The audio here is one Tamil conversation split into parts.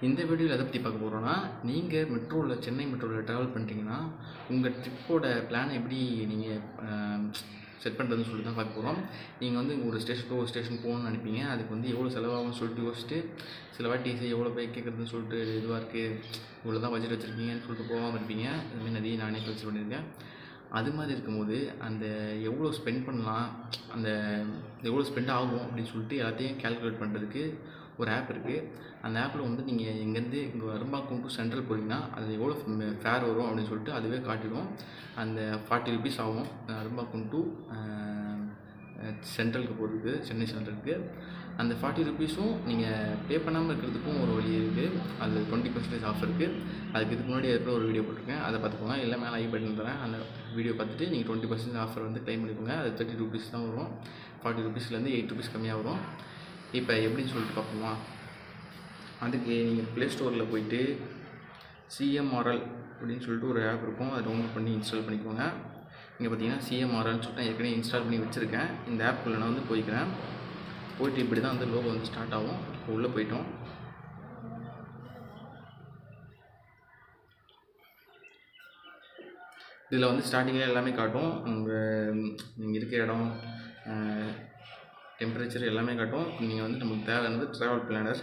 இந்த வீடியோவில் எதை பற்றி பார்க்க போகிறோன்னா, நீங்கள் மெட்ரோவில் சென்னை மெட்ரோவில் ட்ராவல் பண்ணுறீங்கன்னா உங்கள் ட்ரிப்போட பிளானை எப்படி நீங்கள் செட் பண்ணுறதுன்னு சொல்லிட்டு தான் பார்க்க போகிறோம். நீங்கள் வந்து ஒரு ஸ்டேஷன் ஒரு ஸ்டேஷன் போகணும்னு நினைப்பீங்க. அதுக்கு வந்து எவ்வளோ செலவாகும்னு சொல்லிட்டு யோசிச்சுட்டு சில வாட்டி எவ்வளோ போய் கேட்குறதுன்னு சொல்லிட்டு இதுவாக இருக்குது, இவ்வளோ தான் பட்ஜெட் வச்சுருக்கீங்கன்னு சொல்லிட்டு போகாமல் இருப்பீங்க. அதுமாதிரி நிறைய நானே கல்ச்சர் பண்ணியிருக்கேன். அது மாதிரி இருக்கும்போது அந்த எவ்வளோ ஸ்பெண்ட் பண்ணலாம், அந்த எவ்வளோ ஸ்பெண்ட் ஆகும் அப்படின்னு சொல்லிட்டு எல்லாத்தையும் கால்குலேட் பண்ணுறதுக்கு ஒரு ஆப் இருக்குது. அந்த ஆப்பில் வந்து நீங்கள் இங்கேருந்து இங்கே அரும்பாக்கம் டு சென்ட்ரல் போகிறீங்கன்னா அது எவ்வளோ ஃபேர் வரும் அப்படின்னு சொல்லிட்டு அதுவே காட்டிடும். அந்த 40 rupees ஆகும் அரும்பாக்கம் டு சென்ட்ரலுக்கு போகிறதுக்கு, சென்னை சென்ட்ரலுக்கு. அந்த 40 rupeesம் நீங்கள் பே பண்ணாமல் இருக்கிறதுக்கும் ஒரு வழி இருக்குது. அது 20% ஆஃப் இருக்குது. அதுக்கு இதுக்கு முன்னாடி இருக்கிற ஒரு வீடியோ போட்டிருக்கேன், அதை பார்த்துக்கோங்க. இல்லை மேலே ஐ பட்டன் தரேன், அந்த வீடியோ பார்த்துட்டு நீங்கள் 20% ஆஃபர் வந்து க்ளைம் பண்ணிக்கோங்க. அது 30 rupees தான் வரும். 40 rupeesலேருந்து 8 rupees கம்மியாக வரும். இப்போ எப்படின்னு சொல்லிட்டு பார்ப்போமா? அதுக்கு நீங்கள் ப்ளே ஸ்டோரில் போய்ட்டு CMRL அப்படின்னு சொல்லிட்டு ஒரு ஆப் இருக்கும், அதை டவுன்லோட் பண்ணி இன்ஸ்டால் பண்ணிக்கோங்க. இங்கே பார்த்தீங்கன்னா CMRLன்னு சொல்லிட்டு ஏற்கனவே இன்ஸ்டால் பண்ணி வச்சுருக்கேன். இந்த ஆப்புக்குள்ளே நான் வந்து போய்க்கிறேன். போய்ட்டு இப்படி தான் வந்து லோகோ வந்து ஸ்டார்ட் ஆகும். இப்போ உள்ளே போய்ட்டோம். இதில் வந்து ஸ்டார்டிங்கில் எல்லாமே காட்டும். நீங்கள் இருக்கிற இடம், டெம்பரேச்சர் எல்லாமே காட்டும். நீங்கள் வந்து நமக்கு தேவையானது ட்ராவல் பிளானர்,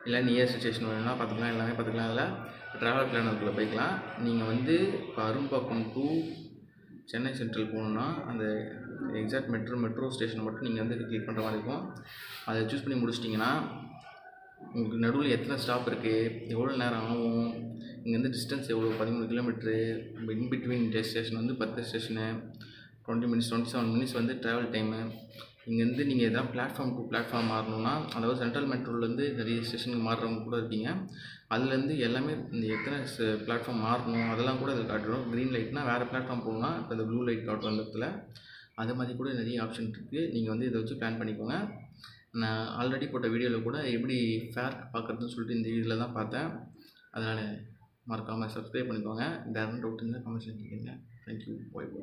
இல்லை நியர்ஸ்ட் ஸ்டேஷன் வேணும்னா பார்த்துக்கலாம், எல்லாமே பார்த்துக்கலாம். இல்லை ட்ராவல் பிளானருக்குள்ளே போய்க்கலாம். நீங்கள் வந்து இப்போ அரும்பாக்கம் டு சென்னை சென்ட்ரல் போகணுன்னா அந்த எக்ஸாக்ட் மெட்ரோ ஸ்டேஷன் மட்டும் நீங்கள் வந்து கிளிக் பண்ணுற மாதிரி இருக்கும். அதை சூஸ் பண்ணி முடிச்சிட்டிங்கன்னா உங்களுக்கு நடுவில் எத்தனை ஸ்டாப் இருக்குது, எவ்வளோ நேரம் ஆகும், இங்கேருந்து டிஸ்டன்ஸ் எவ்வளோ, 13 கிலோமீட்ரு. இன்பிட்வீன் ஸ்டேஷன் வந்து 10 ஸ்டேஷனு, 20 minutes 27 minutes வந்து ட்ராவல் டைமு. இங்கேருந்து நீங்கள் எதாவது பிளாட்ஃபார்ம் டு பிளாட்ஃபார்ம் மாறணுன்னா, அதாவது சென்ட்ரல் மெட்ரோலேருந்து நிறைய ஸ்டேஷனுக்கு மாறுறவங்க கூட இருப்பீங்க. அதுலேருந்து எல்லாமே இந்த எத்தனை பிளாட்ஃபார்ம் மாறணும் அதெல்லாம் கூட அதில் காட்டுறோம். க்ரீன் லைட்னா வேறு பிளாட்ஃபார்ம் போகணுன்னா இப்போ இந்த ப்ளூ லைட் காட்டும் அந்த இடத்துல. அது மாதிரி கூட நிறைய ஆப்ஷன் இருக்குது. நீங்கள் வந்து இதை வச்சு பிளான் பண்ணிக்கோங்க. நான் ஆல்ரெடி போட்ட வீடியோவில் கூட எப்படி ஃபேர் பார்க்குறதுன்னு சொல்லிட்டு இந்த வீடியோவில் தான் பார்த்தேன். அதனால் மறக்காமல் சப்ஸ்கிரைப் பண்ணிக்கோங்க. வேறு டவுட் இருந்தால் கமெண்ட்ஸில் கேட்குங்க. தேங்க்யூ. பாய்.